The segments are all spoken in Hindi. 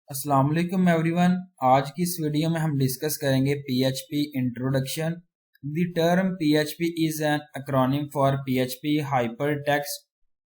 अस्सलाम वालेकुम एवरीवन। आज की इस वीडियो में हम डिस्कस करेंगे PHP introduction. The term PHP is an acronym for PHP hypertext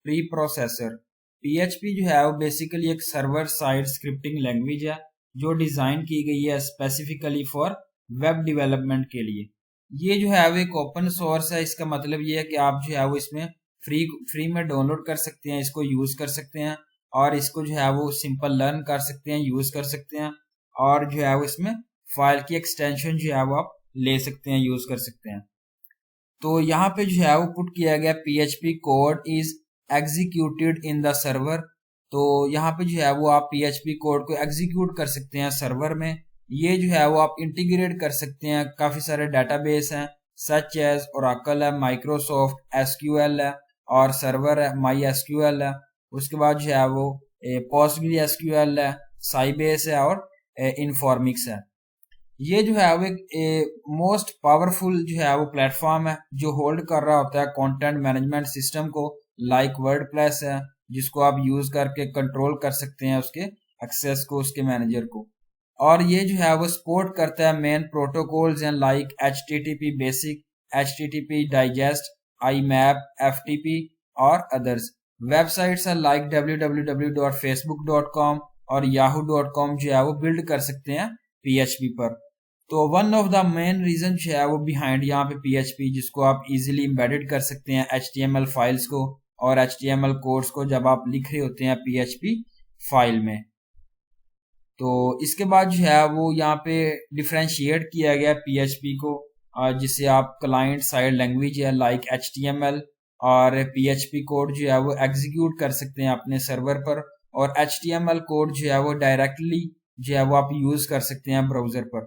pre processor. PHP जो है वो बेसिकली एक सर्वर साइड स्क्रिप्टिंग लैंग्वेज है जो डिज़ाइन की गई है स्पेसिफिकली फॉर वेब डेवलपमेंट के लिए। ये जो है वो एक ओपन सोर्स है। इसका मतलब ये है कि आप जो है वो इसमें फ्री में डाउनलोड कर सकते हैं, इसको यूज़ कर सकते हैं और इसको जो है वो सिंपल लर्न कर सकते हैं, यूज़ कर सकते हैं और जो है वो इसमें फाइल की एक्सटेंशन जो है वो आप ले सकते हैं, यूज़ कर सकते हैं। तो यहाँ पे जो है वो पुट किया गया PHP code is executed in the server. तो यहाँ पे जो है वो आप PHP कोड को एग्जीक्यूट कर सकते हैं सर्वर में। ये जो है वो आप इंटीग्रेट कर सकते हैं, काफ़ी सारे डाटाबेस हैं सच एज ओरेकल है, माइक्रोसॉफ्ट SQL है और सर्वर है MySQL है। उसके बाद जो है वो PostgreSQL है, साइबेस है और इन्फॉर्मिक्स है। ये जो है वो एक मोस्ट पावरफुल जो है वो प्लेटफॉर्म है जो होल्ड कर रहा होता है कंटेंट मैनेजमेंट सिस्टम को, लाइक वर्डप्रेस है जिसको आप यूज करके कंट्रोल कर सकते हैं उसके एक्सेस को, उसके मैनेजर को। और ये जो है वो सपोर्ट करता है मेन प्रोटोकॉल्स हैं like HTTP basic, HTTP digest, IMAP, FTP और अदर्स। वेबसाइट्स है लाइक www.facebook.com और yahoo.com जो है वो बिल्ड कर सकते हैं PHP पर। तो one of the main reason जो है वो बिहाइंड यहाँ पे PHP, जिसको आप इजीली एम्बेडेड कर सकते हैं HTML फाइल्स को और HTML कोड्स को जब आप लिख रहे होते हैं PHP फाइल में। तो इसके बाद जो है वो यहाँ पे डिफ्रेंशिएट किया गया PHP को, जिसे आप क्लाइंट साइड लैंग्वेज है लाइक HTML और PHP कोड जो है वो एग्जीक्यूट कर सकते हैं अपने सर्वर पर और HTML कोड जो है वो डायरेक्टली जो है वो आप यूज कर सकते हैं ब्राउजर पर।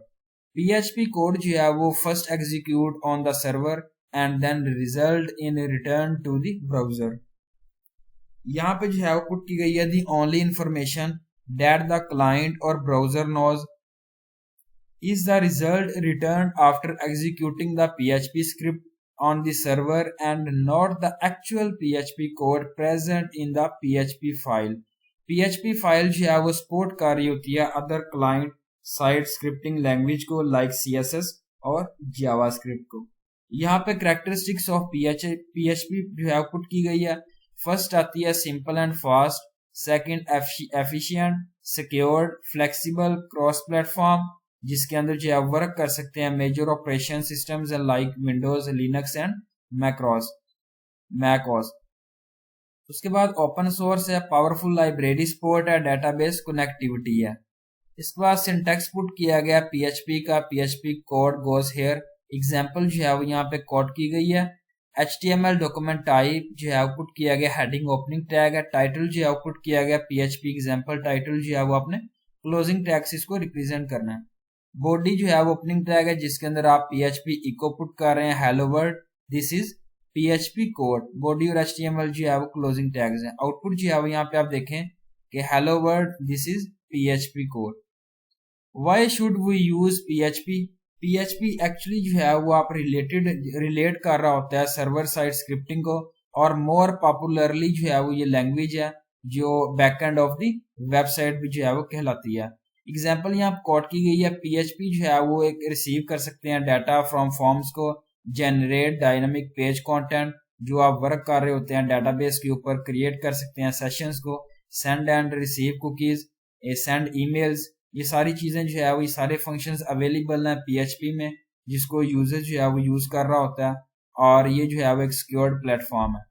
PHP कोड जो है वो first execute on the server and then result in return to the browser. यहाँ पे जो है वो पुट की गई है the only information that the client or browser knows is the result returned after executing the PHP script on the server and not the actual PHP code present in the PHP file। PHP file जो है वो सपोर्ट कर रही होती है other client side scripting language को लाइक CSS और जावास्क्रिप्ट को। यहाँ पे कैरेक्टरिस्टिक्स ऑफ PHP जो है पुट की गई है। फर्स्ट आती है simple and fast, second efficient, secured, flexible, cross platform, जिसके अंदर जो है वर्क कर सकते हैं major operation systems like Windows, Linux and macOS. उसके बाद ओपन सोर्स है, पावरफुल लाइब्रेरी सपोर्ट है, डेटाबेस कनेक्टिविटी है। इसके बाद सिंटैक्स पुट किया गया PHP का, PHP code goes hair. Example जो है वो यहाँ पे कोड की गई है। HTML डॉक्यूमेंट टाइप जो है आउटपुट किया गया हेडिंग ओपनिंग टैग है। टाइटल जो है आउटपुट किया गया PHP एग्जाम्पल टाइटल जो है वो आपने क्लोजिंग टैग से इसको रिप्रेजेंट करना है। बॉडी जो है वो ओपनिंग टैग है जिसके अंदर आप PHP इको पुट कर रहे हैं, hello world this is PHP code. Body और HTML जो है वो क्लोजिंग टैग्स हैं। आउटपुट जो है वो यहाँ पे आप देखें कि hello world this is PHP code. Why should we use PHP actually जो है वो आप रिलेट कर रहा होता है सर्वर साइड स्क्रिप्टिंग को और मोर पॉपुलरली जो है वो ये लैंग्वेज है जो बैकएंड ऑफ द वेबसाइट भी जो है वो कहलाती है। एग्जांपल यहाँ कोड की गई है। PHP जो है वो एक रिसीव कर सकते हैं डाटा फ्रॉम फॉर्म्स को, जनरेट डायनामिक पेज कंटेंट जो आप वर्क कर रहे होते हैं डेटाबेस के ऊपर, क्रिएट कर सकते हैं सेशंस को, send and receive cookies, send emails. ये सारी चीजें जो है वो ये सारे फंक्शंस अवेलेबल हैं PHP में जिसको यूजर जो है वो यूज कर रहा होता है। और ये जो है वो एक सिक्योर्ड प्लेटफॉर्म है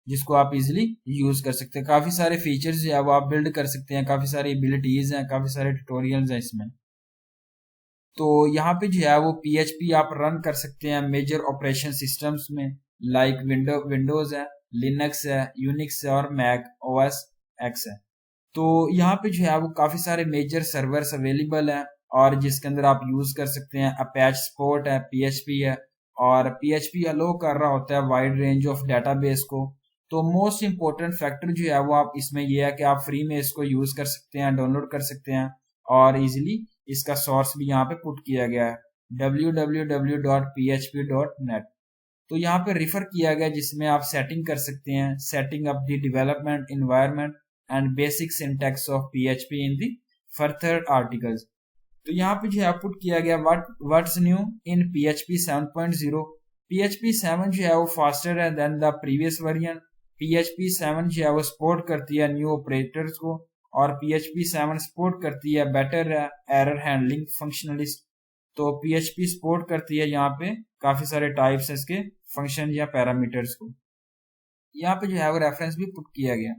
जिसको आप इजीली यूज कर सकते हैं। काफी सारे फीचर्स जो है वो आप बिल्ड कर सकते हैं, काफी सारी एबिलिटीज हैं, काफी सारे ट्यूटोरियल्स हैं इसमें। तो यहाँ पे जो है वो PHP आप रन कर सकते हैं मेजर ऑपरेशन सिस्टम्स में लाइक विंडोज है, लिनक्स है, यूनिक्स है और मैक OS X है। तो यहाँ पे जो है वो काफी सारे मेजर सर्वर्स अवेलेबल हैं और जिसके अंदर आप यूज कर सकते हैं। अपैच सपोर्ट है, PHP है और PHP अलो कर रहा होता है वाइड रेंज ऑफ डेटाबेस को। तो मोस्ट इंपॉर्टेंट फैक्टर जो है वो आप इसमें ये है कि आप फ्री में इसको यूज कर सकते हैं, डाउनलोड कर सकते हैं और इजीली इसका सोर्स भी यहाँ पे पुट किया गया है www.php.net। तो यहाँ पे रिफर किया गया जिसमें आप सेटिंग कर सकते हैं, setting up the development environment and basic syntax of PHP in the further articles. तो यहाँ पे जो है पुट किया गया what's new in PHP 7.0। PHP 7 जो है वो फास्टर है than the previous version. PHP 7 जो है वो सपोर्ट करती है न्यू ऑपरेटर्स को, और PHP 7 सपोर्ट करती है बेटर एरर हैंडलिंग फंक्शनलिस्ट। तो PHP सपोर्ट करती है यहाँ पे काफी सारे टाइप्स इसके फंक्शन या पैरामीटर्स को। यहाँ पे जो है वो रेफरेंस भी पुट किया गया।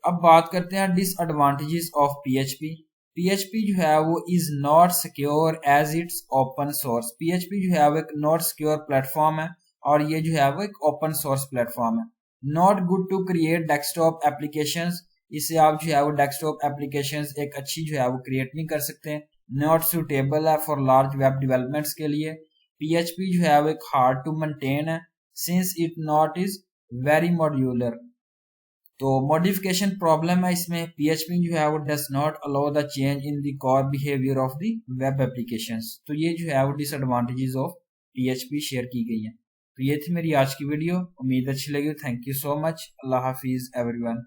अब बात करते हैं डिसएडवांटेजेस ऑफ PHP। PHP जो है वो is not secure as it's open source. PHP जो है वो एक नॉट सिक्योर प्लेटफॉर्म है, और ये जो है वो एक ओपन सोर्स प्लेटफॉर्म है। Not good to create desktop applications. इससे आप जो है वो डेस्कटॉप एप्लीकेशंस एक अच्छी जो है वो क्रिएट नहीं कर सकते। नॉट सुटेबल है फॉर लार्ज वेब डेवलपमेंट्स के लिए। PHP जो है वो एक हार्ड टू मेंटेन है since it not is very modular. तो मॉडिफिकेशन प्रॉब्लम है इसमें। PHP जो है वो does not allow the change in the core behaviour of the web applications. तो ये जो है वो डिसएडवांटेजेस ऑफ PHP शेयर की गई है। तो ये थी मेरी आज की वीडियो, उम्मीद अच्छी लगी। Thank you so much. Allah Hafiz everyone.